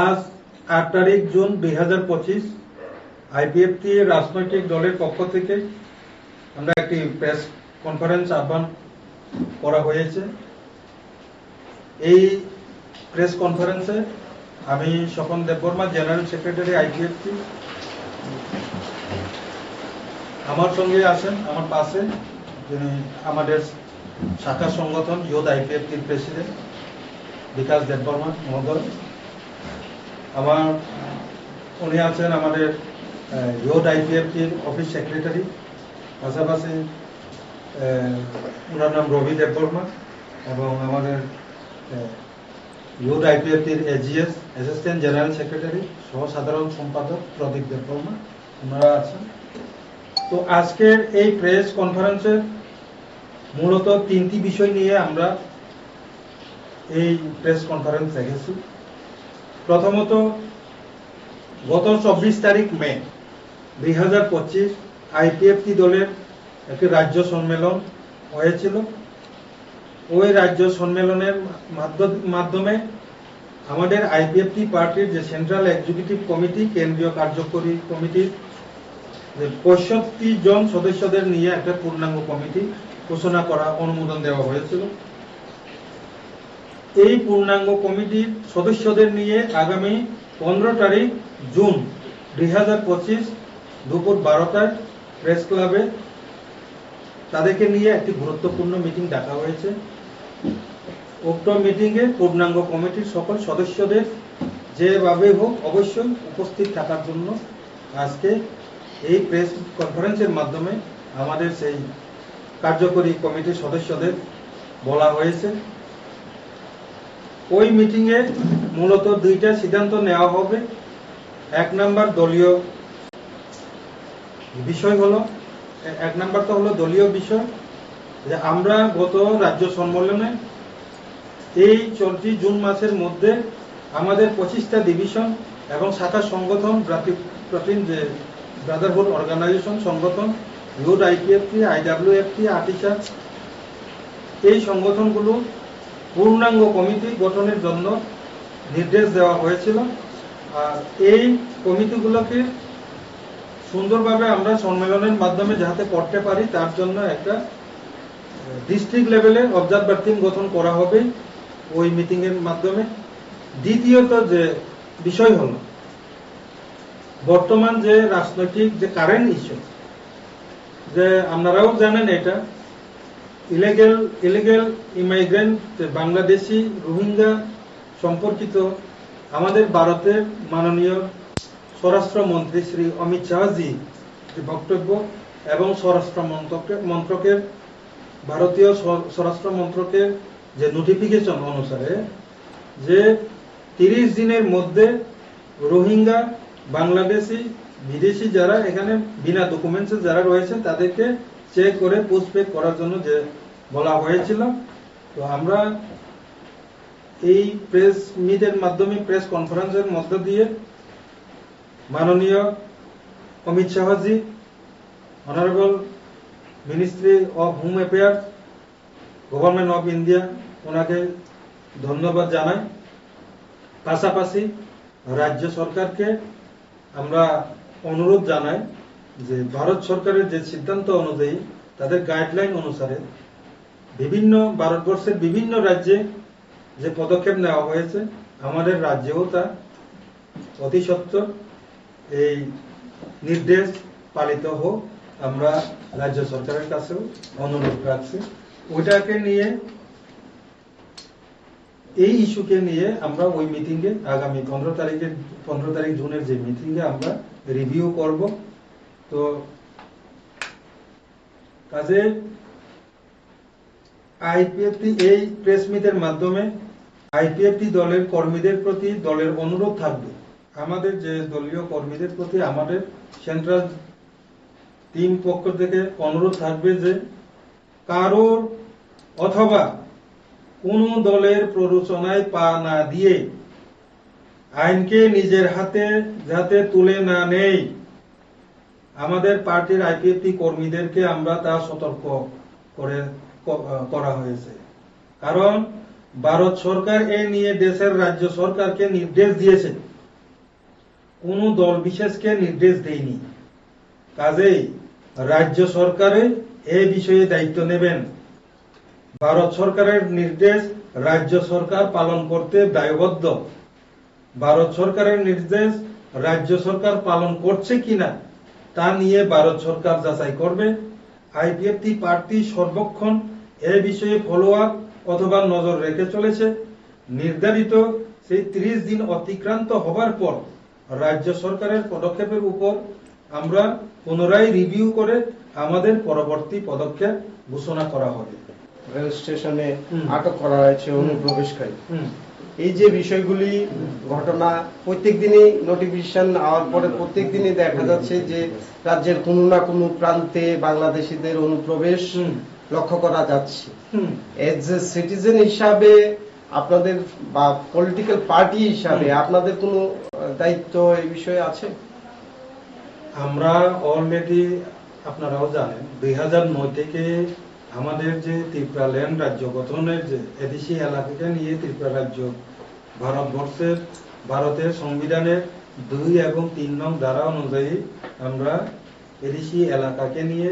আজ 8 তারিখ June 2025 IPFT রাজনৈতিক দলের পক্ষ থেকে আমরা একটি প্রেস কনফারেন্স আহ্বান করা হয়েছে। এই প্রেস কনফারেন্সে আমি Swapan Debbarma, general secretary IPFT, আমার সঙ্গে আছেন আমার পাশে যিনি আমাদের শাখা সংগঠন ইউথ আইপিএফটির প্রেসিডেন্ট বিকাশ দেববর্মা মহোদয়। উনি আছেন আমাদের ইউথ আইপিএফটির অফিস সেক্রেটারি, পাশাপাশি ওনার নাম রবি দেববর্মা, এবং আমাদের ইউথ আইপিএফটির এজিএস অ্যাসিস্ট্যান্ট জেনারেল সেক্রেটারি সহ সাধারণ সম্পাদক প্রদীপ দেববর্মা, ওনারা আছেন। তো আজকের এই প্রেস কনফারেন্সের মূলত 3টি বিষয় নিয়ে আমরা এই প্রেস কনফারেন্স রেখেছি। প্রথমত, গত 24 তারিখ মে 2025 আইপিএফটি দলের একটি রাজ্য সম্মেলন হয়েছিল। ওই রাজ্য সম্মেলনের মাধ্যমে আমাদের আইপিএফটি পার্টির যে সেন্ট্রাল এক্সিকিউটিভ কমিটি, কেন্দ্রীয় কার্যকরী কমিটির 65 জন সদস্যদের নিয়ে একটা পূর্ণাঙ্গ কমিটি ঘোষণা করা, অনুমোদন দেওয়া হয়েছিল। এই পূর্ণাঙ্গ কমিটির সদস্যদের নিয়ে আগামী 15 তারিখ জুন 2025 দুপুর 12টায় প্রেস ক্লাবে তাদেরকে নিয়ে একটি গুরুত্বপূর্ণ মিটিং ডাকা হয়েছে। উক্ত মিটিংয়ে পূর্ণাঙ্গ কমিটির সকল সদস্যদের যেভাবে হোক অবশ্যই উপস্থিত থাকার জন্য আজকে এই প্রেস কনফারেন্সের মাধ্যমে আমাদের সেই কার্যকরী কমিটির সদস্যদের বলা হয়েছে। ওই মিটিংয়ে মূলত 2টা সিদ্ধান্ত নেওয়া হবে। 1 নাম্বার দলীয় বিষয় হলো, 1 নাম্বারটা হলো দলীয় বিষয়, যে আমরা গত রাজ্য সম্মেলনে এই চলতি জুন মাসের মধ্যে আমাদের 25টা ডিভিশন এবং শাখা সংগঠন, যে ব্রাদারহুড অর্গানাইজেশন সংগঠন, ইউথ আইপিএফটি, আইডব্লিউএফটি, আটিসা, এই সংগঠনগুলো পূর্ণাঙ্গ কমিটি গঠনের জন্য নির্দেশ দেওয়া হয়েছিল। আর এই কমিটিগুলোকে সুন্দরভাবে আমরা সম্মেলনের মাধ্যমে যাতে করতে পারি তার জন্য একটা ডিস্ট্রিক্ট লেভেলে অবজারভার টিম গঠন করা হবে ওই মিটিং এর মাধ্যমে। দ্বিতীয়ত যে বিষয় হলো, বর্তমান যে রাজনৈতিক যে কারেন্ট ইস্যু, যে আপনারাও জানেন এটা ইলিগেল ইমাইগ্রেন্ট বাংলাদেশি রোহিঙ্গা সম্পর্কিত আমাদের ভারতের মাননীয় স্বরাষ্ট্রমন্ত্রী শ্রী অমিত শাহজি যে বক্তব্য এবং স্বরাষ্ট্র মন্ত্রকের ভারতীয় স্বরাষ্ট্র মন্ত্রকের যে নোটিফিকেশন অনুসারে যে 30 দিনের মধ্যে রোহিঙ্গা, বাংলাদেশি, বিদেশি যারা এখানে বিনা ডকুমেন্টসে যারা রয়েছে তাদেরকে চেক করে পুশব্যাক করার জন্য যে বলা হয়েছিল। তো আমরা এই প্রেস মিটের মাধ্যমে, প্রেস কনফারেন্সের মধ্য দিয়ে মাননীয় Amit Shahji, honourable ministry of home affairs, government of India, ওনাকে ধন্যবাদ জানাই। পাশাপাশি রাজ্য সরকারকে আমরা অনুরোধ জানাই যে ভারত সরকারের যে সিদ্ধান্ত অনুযায়ী, তাদের গাইডলাইন অনুসারে ভারতবর্ষের বিভিন্ন রাজ্যে যে পদক্ষেপ নেওয়া হয়েছে, আমাদের রাজ্যেও তা অতি সত্বর এই নির্দেশ পালিত হোক, আমরা রাজ্য সরকারের কাছেও অনুরোধ রাখছি। ওইটাকে নিয়ে, এই ইস্যুকে নিয়ে আমরা ওই মিটিংয়ে আগামী 15 তারিখ জুনের যে মিটিংয়ে আমরা রিভিউ করব। তো কাজে আইপিএফটি এই প্রেস মিটের মাধ্যমে আইপিএফটি দলের কর্মীদের প্রতি দলের অনুরোধ থাকবে, আমাদের যে দলীয় কর্মীদের প্রতি আমাদের সেন্ট্রাল টিম পক্ষ থেকে অনুরোধ থাকবে যে কারোর অথবা কোন দলের প্ররোচনায় পা না দিয়ে আইনকে নিজের হাতে যাতে তুলে না নেই, আমাদের পার্টির আইপিএফটি কর্মীদেরকে আমরা তা সতর্ক করা হয়েছে। কারণ ভারত সরকার এ নিয়ে দেশের রাজ্য সরকারকে নির্দেশ দিয়েছে, কোন দল বিশেষকে নির্দেশ দেয়নি। কাজেই রাজ্য সরকারে এই বিষয়ে দায়িত্ব নেবেন। ভারত সরকারের নির্দেশ রাজ্য সরকার পালন করতে দায়বদ্ধ। ভারত সরকারের নির্দেশ রাজ্য সরকার পালন করছে কিনা তা নিয়ে ভারত সরকার যাচাই করবে। আইপিএফটি পার্টি সর্বক্ষণ এ বিষয়ে ফলো আপ অথবা নজর রেখে চলেছে। নির্ধারিত সেই 30 দিন অতিক্রান্ত হবার পর রাজ্য সরকারের পদক্ষেপের উপর আমরা পুনরায় রিভিউ করে আমাদের পরবর্তী পদক্ষেপ ঘোষণা করা হবে। রেল স্টেশনে আটক করা হয়েছে অনুপ্রবেশকারী, এই যে বিষয়গুলি ঘটনা প্রত্যেক দিনই নোটিফিকেশন হওয়ার পরে প্রত্যেক দিনই দেখা যাচ্ছে যে রাজ্যের কোনো না কোনো প্রান্তে বাংলাদেশিদের অনুপ্রবেশ লক্ষ্য করা যাচ্ছে। এজ এ সিটিজেন হিসাবে আপনাদের বা পলিটিক্যাল পার্টি হিসাবে আপনাদের কোনো দায়িত্ব এই বিষয়ে আছে? আমরা অলরেডি, আপনারাও জানেন, 2009 থেকে আমাদের যে ত্রিপুরা ল্যান্ড রাজ্য গঠনের যে এদেশি এলাকাকে নিয়ে ত্রিপুরা রাজ্য ভারতের সংবিধানের 2 এবং 3 নং ধারা অনুযায়ী আমরা এদেশি এলাকাকে নিয়ে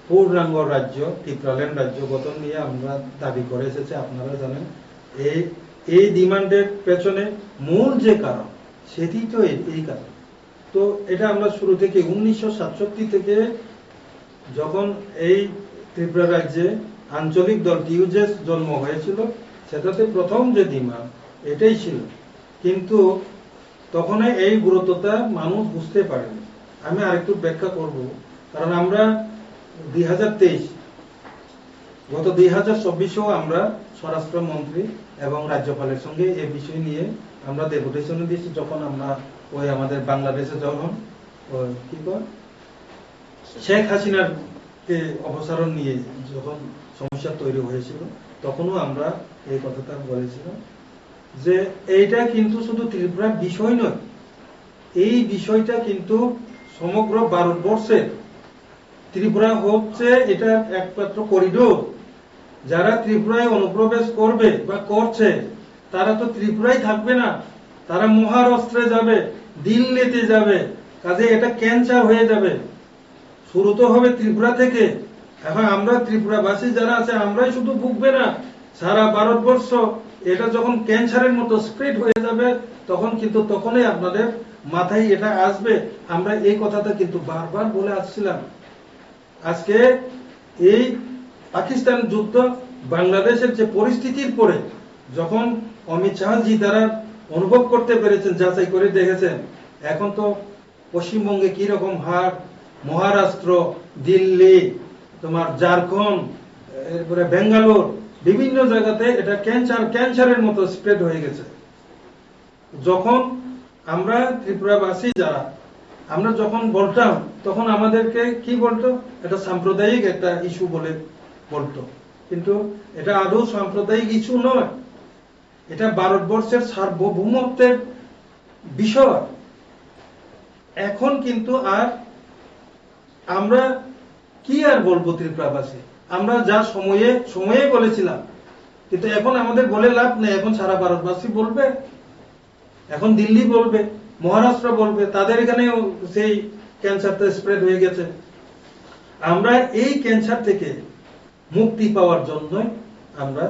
পূর্ণাঙ্গ রাজ্য ত্রিপুরা ল্যান্ড রাজ্য গঠন নিয়ে আমরা দাবি করে এসেছি। আপনারা জানেন এই ডিমান্ডের পেছনে মূল যে কারণ সেটি তো এই কারণ। তো এটা আমরা শুরু থেকে 1967 থেকে যখন এই ত্রিপুরা রাজ্যে আঞ্চলিক দল টিউজেস জন্ম হয়েছিল, সেটাতে প্রথম যে ডিমান্ড এটাই ছিল, কিন্তু তখন এই গুরুত্বটা মানুষ বুঝতে পারেনি। আমি আরেকটু ব্যাখ্যা করব, কারণ আমরা 2023 গত 2024-এও আমরা স্বরাষ্ট্রমন্ত্রী এবং রাজ্যপালের সঙ্গে এই বিষয় নিয়ে আমরা ডেপুটেশন দিয়েছি। যখন আমরা ওই আমাদের বাংলাদেশে যখন শেখ হাসিনার অপসারণ নিয়ে যখন সমস্যা তৈরি হয়েছিল, তখনও আমরা এই কথাটা বলেছিলাম যে এইটা কিন্তু শুধু ত্রিপুরার বিষয় নয়, এই বিষয়টা কিন্তু সমগ্র ভারতবর্ষের। ত্রিপুরা হচ্ছে এটা একমাত্র করিডোর। যারা ত্রিপুরায় অনুপ্রবেশ করবে বা করছে তারা তো ত্রিপুরায় থাকবে না, তারা মহারাষ্ট্রে যাবে, দিল্লিতে যাবে। কাজে এটা ক্যান্সার হয়ে যাবে। শুরু তো হবে ত্রিপুরা থেকে। এখন আমরা ত্রিপুরাবাসী যারা আছে আমরাই শুধু ভুগবে না, সারা ভারতবর্ষ এটা যখন ক্যান্সারের মতো স্প্রেড হয়ে যাবে, তখন কিন্তু তখনই আপনাদের মাথায় এটা আসবে। আমরা এই কথাটা কিন্তু বারবার বলে আসছিলাম। আজকে এই পাকিস্তান যুদ্ধ বাংলাদেশের যে পরিস্থিতির পরে যখন অমিত শাহজি দ্বারা অনুভব করতে পেরেছেন, যাচাই করে দেখেছেন, এখন তো পশ্চিমবঙ্গে কি রকম হার, মহারাষ্ট্র, দিল্লি, তোমার ঝাড়খণ্ড, এরপরে বেঙ্গালোর, বিভিন্ন জায়গাতে এটা ক্যান্সারের মতো স্প্রেড হয়ে গেছে। যখন আমরা ত্রিপুরাবাসী যারা আমরা যখন বলতাম, তখন আমাদেরকে কি বলতো, এটা সাম্প্রদায়িক একটা ইস্যু বলে বলতো, কিন্তু এটা আদৌ সাম্প্রদায়িক ইস্যু নয়, এটা ভারতবর্ষের সার্বভৌমত্বের বিষয়। এখন কিন্তু আর আমরা কি আর বলবো ত্রিপুরাবাসী, আমরা যা সময়ে বলেছিলাম, কিন্তু এখন আমাদের বলে লাভ নেই। এখন সারা ভারতবাসী বলবে, এখন দিল্লি বলবে, মহারাষ্ট্র বলবে, তাদের এখানেও সেই ক্যান্সারটা স্প্রেড হয়ে গেছে। আমরা এই ক্যান্সার থেকে মুক্তি পাওয়ার জন্য আমরা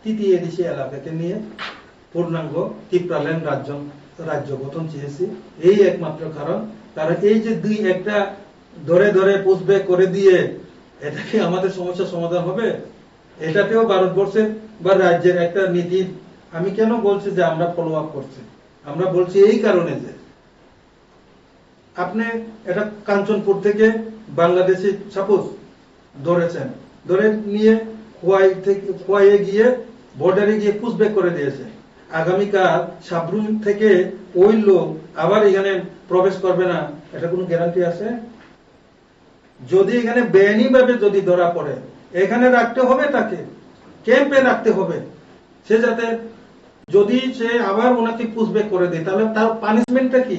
তৃতীয় এদেশি এলাকাকে নিয়ে পূর্ণাঙ্গ ত্রিপুরা ল্যান্ড রাজ্য গঠন চেয়েছি। এই একমাত্র কারণ। কারণ এই যে দুই একটা ধরে ধরে পুষব্যাক করে দিয়ে এটা কি আমাদের সমস্যার সমাধান হবে? এটাতেও ভারতবর্ষের বা রাজ্যের একটা নীতির, আমি কেন বলছি যে আমরা ফলো আপ করছি, আমরা বলছি এই কারণে যে আপনি এটা কাঞ্চনপুর থেকে বাংলাদেশি সাপোজ ধরেছেন, ধরে নিয়ে খোয়াইয়ে গিয়ে বর্ডারে গিয়ে পুষব্যাক করে দিয়েছে। আগামীকাল সাবরুম থেকে ওই লোক আবার এখানে প্রবেশ করবে না, এটা কোনো গ্যারান্টি আছে? যদি এখানে বেআইনি ভাবে যদি ধরা পড়ে, এখানে রাখতে হবে, তাকে ক্যাম্পে রাখতে হবে। সে যাতে যদি সে আবার ওনাকে পুষব্যাক করে দেয়, তাহলে তার পানিশমেন্টটা কি?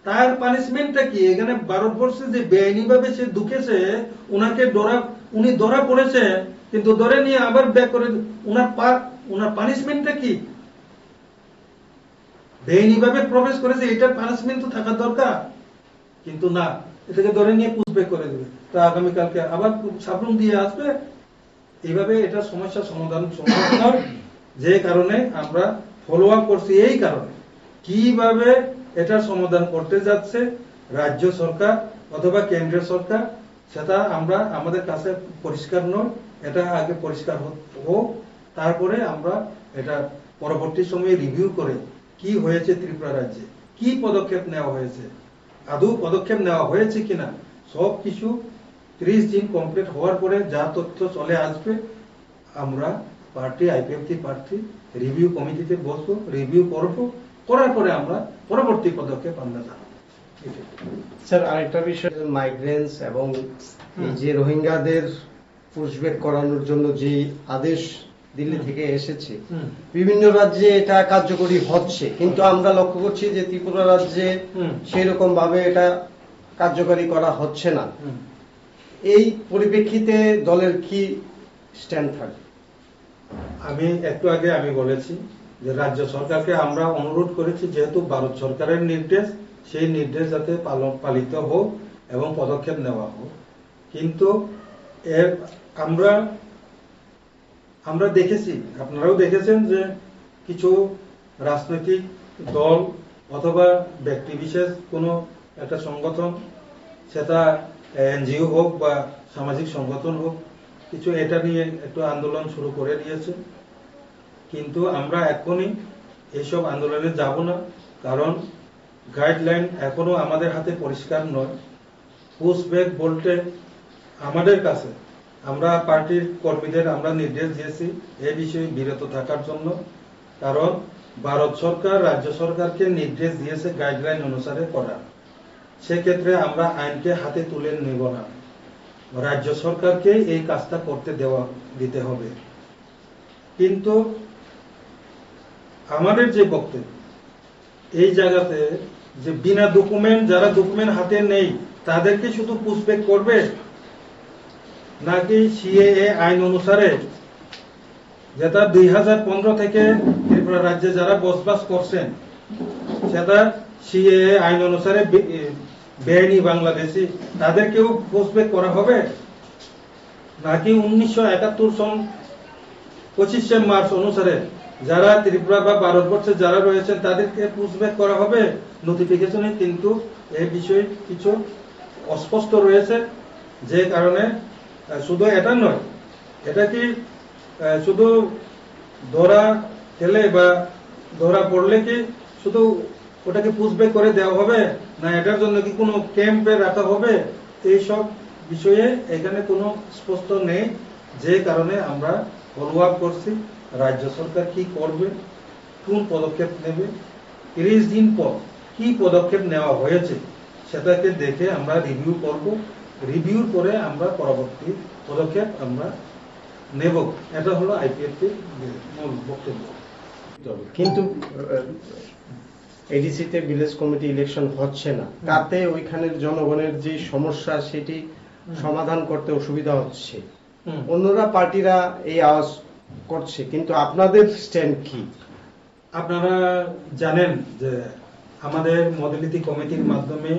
তার পানিশমেন্টটা কি? এখানে ভারতবর্ষে যে বেআইনিভাবে সে ঢুকেছে, উনি ধরা পড়েছে, কিন্তু ধরে নিয়ে আবার ব্যাক করে উনার পানিশমেন্টটা কি? বেআইনিভাবে প্রবেশ করেছে, এটার পানিশমেন্ট তো থাকা দরকার, কিন্তু না, এটাকে ধরে নিয়ে পুষব্যাক করে দেবে। তা আগামীকালকে আবার সাবরুম দিয়ে আসবে। এইভাবে এটা সমস্যা সমাধান সম্ভব নয়, যে কারণে আমরা ফলো আপ করছি। এই কারণে কিভাবে এটার সমাধান করতে যাচ্ছে রাজ্য সরকার অথবা কেন্দ্রীয় সরকার, সেটা আমরা আমাদের কাছে পরিষ্কার নয়। এটা আগে পরিষ্কার হোক, তারপরে আমরা এটা পরবর্তী সময়ে রিভিউ করে কি হয়েছে ত্রিপুরা রাজ্যে, কি পদক্ষেপ নেওয়া হয়েছে, আদৌ পদক্ষেপ নেওয়া হয়েছে কিনা, সব কিছু 30 দিন কমপ্লিট হওয়ার পরে যা তথ্য চলে আসবে, আমরা পার্টি আইপিএফটি প্রার্থী রিভিউ কমিটিতে বসবো, রিভিউ করবো, করার পরে আমরা পরবর্তী পদক্ষেপ আমরা জানাবো। স্যার, আরেকটা বিষয়, মাইগ্রেন্টস এবং এই যে রোহিঙ্গাদের পুশব্যাক করানোর জন্য যে আদেশ দিল্লি থেকে এসেছে, বিভিন্ন রাজ্যে এটা কার্যকরী হচ্ছে, কিন্তু আমরা লক্ষ্য করছি যে ত্রিপুরা রাজ্যে সেই রকম ভাবে এটা কার্যকরী করা হচ্ছে না। এই পরিপ্রেক্ষিতে দলের কি স্ট্যান্ড থাকবে? আমি একটু আগে বলেছি যে রাজ্য সরকারকে আমরা অনুরোধ করেছি, যেহেতু ভারত সরকারের নির্দেশ, সেই নির্দেশ যাতে পালিত হোক এবং পদক্ষেপ নেওয়া হোক। কিন্তু আমরা দেখেছি, আপনারাও দেখেছেন যে কিছু রাজনৈতিক দল অথবা ব্যক্তি বিশেষ কোনো একটা সংগঠন, সেটা এনজিও হোক বা সামাজিক সংগঠন হোক, কিছু এটা নিয়ে একটু আন্দোলন শুরু করে দিয়েছে। কিন্তু আমরা এখনই এইসব আন্দোলনে যাব না, কারণ গাইডলাইন এখনো আমাদের হাতে পরিষ্কার নয়। পুশব্যাক বলতে আমাদের কাছে, আমরা পার্টির কর্মীদের আমরা নির্দেশ দিয়েছি এই বিষয়ে বিরত থাকার জন্য, কারণ ভারত সরকার রাজ্য সরকারকে নির্দেশ দিয়েছে গাইডলাইন অনুসারে করা। সেক্ষেত্রে আমরা আইনকে হাতে তুলে নেব না, রাজ্য সরকারকে এই কাজটা করতে দিতে হবে। কিন্তু আমাদের যে বক্তব্য, এই জায়গাতে যে বিনা ডকুমেন্ট, যারা ডকুমেন্ট হাতে নেই তাদেরকে শুধু পুশব্যাক করবে, নাকি সিএএ আইন অনুসারে, যেটা 2015 থেকে ত্রিপুরা রাজ্যে যারা বসবাস করছেন, সেটা সিএএ আইন অনুসারে বেআইনি বাংলাদেশি, তাদেরকেও পুশব্যাক করা হবে, নাকি 1971 সন 25শে মার্চ অনুসারে যারা ত্রিপুরা বা ভারতবর্ষে যারা রয়েছেন তাদেরকে পুশব্যাক করা হবে? নোটিফিকেশনে কিন্তু এই বিষয়ে কিছু অস্পষ্ট রয়েছে, যে কারণে শুধু এটা নয়, এটা কি শুধু ধরা খেলে বা ধরা পড়লে কি শুধু ওটাকে পুশব্যাক করে দেওয়া হবে, না এটার জন্য কি কোনো ক্যাম্পে রাখা হবে? এইসব বিষয়ে এখানে কোনো স্পষ্ট নেই, যে কারণে আমরা ফলো আপ করছি রাজ্য সরকার কি করবে, কোন পদক্ষেপ নেবে, 30 দিন পর কি পদক্ষেপ নেওয়া হয়েছে সেটাকে দেখে আমরা রিভিউ করব, রিভিউর পরে আমরা পরবর্তী পদক্ষেপ আমরা নেব। এটা হলো আইপিএফটির মূল বক্তব্য। কিন্তু এডিসিতে ভিলেজ কমিটি ইলেকশন হচ্ছে না, তাতে ওইখানের জনগণের যে সমস্যা সেটি সমাধান করতে অসুবিধা হচ্ছে। অন্যরা পার্টিরা এই আওয়াজ করছে, কিন্তু আপনাদের স্ট্যান্ড কি? আপনারা জানেন যে আমাদের মডেলিটি কমিটির মাধ্যমে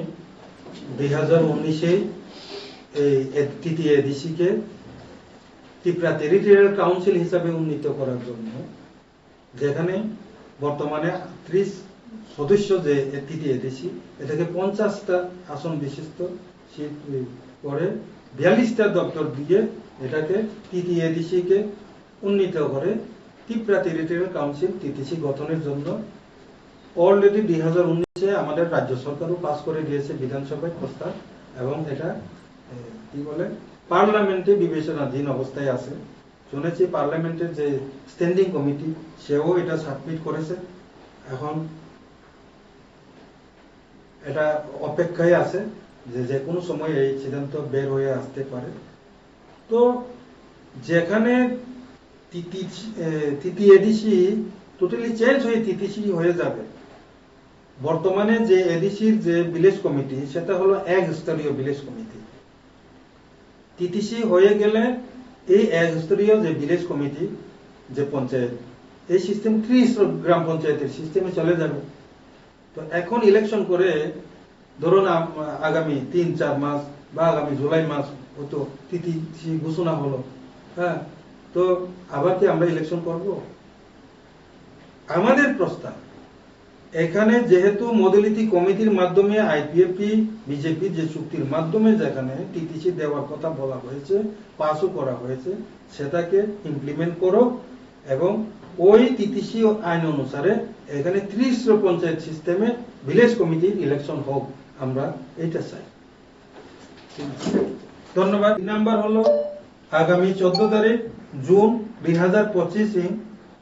2019-এ এই তৃতীয় এডিসিকে ত্রিপুরা টেরিটোরিয়াল কাউন্সিল হিসাবে উন্নীত করার জন্য, যেখানে বর্তমানে 30 সদস্য যে তৃতীয় এডিসি, এটাকে 50টা আসন বিশিষ্ট সিট করে 42টা দপ্তর দিয়ে এটাকে তৃতীয় এডিসিকে উন্নীত করে ত্রিপুরা টেরিটোরিয়াল কাউন্সিল টিটিসি গঠনের জন্য অলরেডি 2019-এ আমাদের রাজ্য সরকারও পাস করে দিয়েছে বিধানসভায় প্রস্তাব, এবং এটা কি বলে পার্লামেন্টে বিবেচনাধীন অবস্থায় আছে। শুনেছি পার্লামেন্টের যে স্ট্যান্ডিং কমিটি সেও এটা সাবমিট করেছে, এখন এটা অপেক্ষায় আছে যে কোনো সময় এই সিদ্ধান্ত বের হয়ে আসতে পারে। তো যেখানে তৃতীয় এডিসি টোটালি চেঞ্জ হয়ে তৃতীয় হয়ে যাবে, বর্তমানে যে এডিসির যে ভিলেজ কমিটি সেটা হলো এক স্তরীয় ভিলেজ কমিটি। টিটিসি হয়ে গেলে এই এক স্তরীয় যে ভিলেজ কমিটি যে পঞ্চায়েত, এই সিস্টেম 30 গ্রাম পঞ্চায়েতের সিস্টেমে চলে যাবে। তো এখন ইলেকশন করে ধরুন আগামী 3-4 মাস বা আগামী জুলাই মাস হতো টিটিসি ঘোষণা হলো, হ্যাঁ, তো আবার কি আমরা ইলেকশন করব? আমাদের প্রস্তাব এখানে যেহেতু মডেলিটি কমিটির মাধ্যমে আইপিএফটি বিজেপি যে চুক্তির মাধ্যমে যেখানে টিটিসি দেওয়ার কথা বলা হয়েছে, পাসও করা হয়েছে, সেটাকে ইমপ্লিমেন্ট করো এবং ওই টিটিসি আইন অনুসারে এখানে 30 পঞ্চায়েত সিস্টেমে ভিলেজ কমিটির ইলেকশন হোক, আমরা এটা চাই। ধন্যবাদ। 3 নাম্বার হলো আগামী 14 তারিখ জুন 2025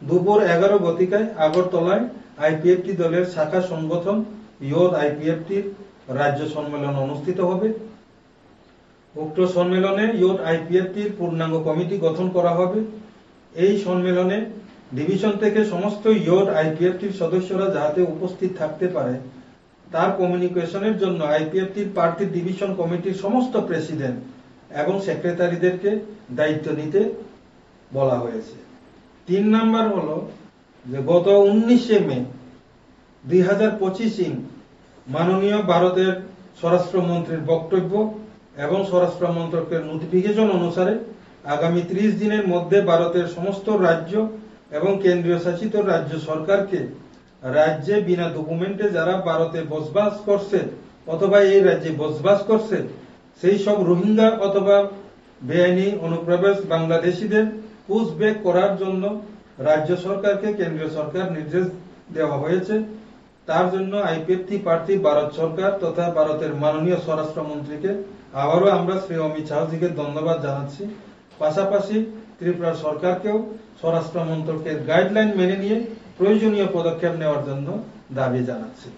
দুপুর 11 গতিকায় আগরতলায় আইপিএফটি দলের শাখা সংগঠন ইয়ত আইপিএফটির রাজ্য সম্মেলন অনুষ্ঠিত হবে। উক্ত সম্মেলনে ইয়ত আইপিএফটির পূর্ণাঙ্গ কমিটি গঠন করা হবে। এই সম্মেলনে ডিভিশন থেকে সমস্ত ইয়ত আইপিএফটির সদস্যরা যাতে উপস্থিত থাকতে পারে তার কমিউনিকেশনের জন্য আইপিএফটির প্রার্থী ডিভিশন কমিটির সমস্ত প্রেসিডেন্ট এবং সেক্রেটারিদেরকে দায়িত্ব নিতে বলা হয়েছে। 3 নাম্বার হলো যে গত 19 মে 2025 মাননীয় ভারতের স্বরাষ্ট্রমন্ত্রীর বক্তব্য এবং স্বরাষ্ট্র মন্ত্রকের নোটিফিকেশন অনুসারে আগামী 30 দিনের মধ্যে ভারতের সমস্ত রাজ্য এবং কেন্দ্রীয় শাসিত রাজ্য সরকারকে রাজ্যে বিনা ডকুমেন্টে যারা ভারতে বসবাস করছে অথবা এই রাজ্যে বসবাস করছে সেই সব রোহিঙ্গা অথবা বেআইনি অনুপ্রবেশ বাংলাদেশিদের পুশব্যাক করার জন্য রাজ্য সরকারকে কেন্দ্রীয় সরকার নির্দেশ দেওয়া হয়েছে। তার জন্য আইপিএফটি প্রার্থী ভারত সরকার তথা ভারতের মাননীয় স্বরাষ্ট্রমন্ত্রীকে আবারও আমরা শ্রী অমিত শাহজিকে ধন্যবাদ জানাচ্ছি। পাশাপাশি ত্রিপুরা সরকারকেও স্বরাষ্ট্র মন্ত্রকের গাইডলাইন মেনে নিয়ে প্রয়োজনীয় পদক্ষেপ নেওয়ার জন্য দাবি জানাচ্ছি।